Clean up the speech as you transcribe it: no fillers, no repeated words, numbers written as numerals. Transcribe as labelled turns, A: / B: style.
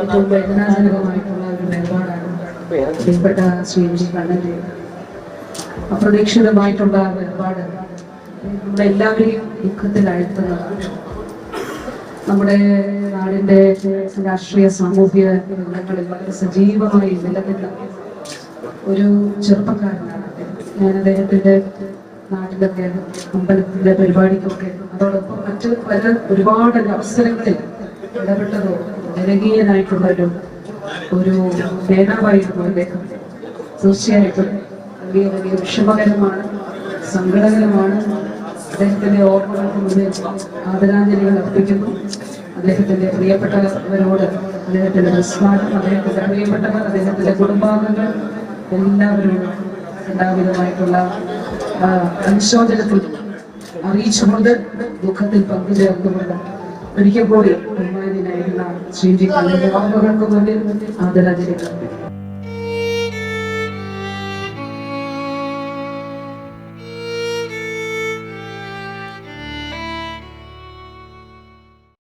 A: ഏറ്റവും വേദനാജനകമായിട്ടുള്ള ഒരു വേർപാടാണ് പ്രിയപ്പെട്ട ശ്രീ കണ്ണന്റെ അപ്രതീക്ഷിതമായിട്ടുള്ള വേർപാട് നമ്മുടെ എല്ലാവരെയും ദുഃഖത്തിലാഴ്ത്തുന്നതാണ്. നമ്മുടെ നാടിന്റെ രാഷ്ട്രീയ സാമൂഹിക രംഗങ്ങളിൽ വളരെ സജീവമായി നിലനിന്ന ഒരു ചെറുപ്പക്കാരനാണ് അദ്ദേഹം. ഞാൻ അദ്ദേഹത്തിന്റെ നാട്ടിലൊക്കെ അമ്പലത്തിലെ പരിപാടിക്കൊക്കെ അതോടൊപ്പം മറ്റ് പല ഒരുപാട് അവസരങ്ങളിൽ ഇടപെട്ടതോ ജനകീയനായിട്ടുള്ള ഒരു നേതാവായിരുന്നു അദ്ദേഹം. തീർച്ചയായിട്ടും വലിയ വലിയ വിഷമകരമാണ്, സങ്കടകരമാണ്. അദ്ദേഹത്തിന്റെ ഓർമ്മകൾക്ക് മുന്നിൽ ആദരാഞ്ജലികൾ അർപ്പിക്കുന്നു. അദ്ദേഹത്തിന്റെ പ്രിയപ്പെട്ടവരോട് അദ്ദേഹത്തിന്റെ വിസ്മാനം, അദ്ദേഹത്തിന്റെ പ്രിയപ്പെട്ടവർ, അദ്ദേഹത്തിന്റെ കുടുംബാംഗങ്ങൾ എല്ലാവരോടും എല്ലാവിധമായിട്ടുള്ള അനുശോചനത്തിൽ അറിയിച്ചുകൊണ്ട് ദുഃഖത്തിൽ പങ്കുചേർന്നുകൊണ്ട് ഒരിക്കൽ കൂടി ബഹുമാന്യനായിരുന്ന ശ്രീ കണ്ണന്റെ ഓർമ്മകൾക്ക് മുന്നിൽ ആദരാഞ്ജലികൾ.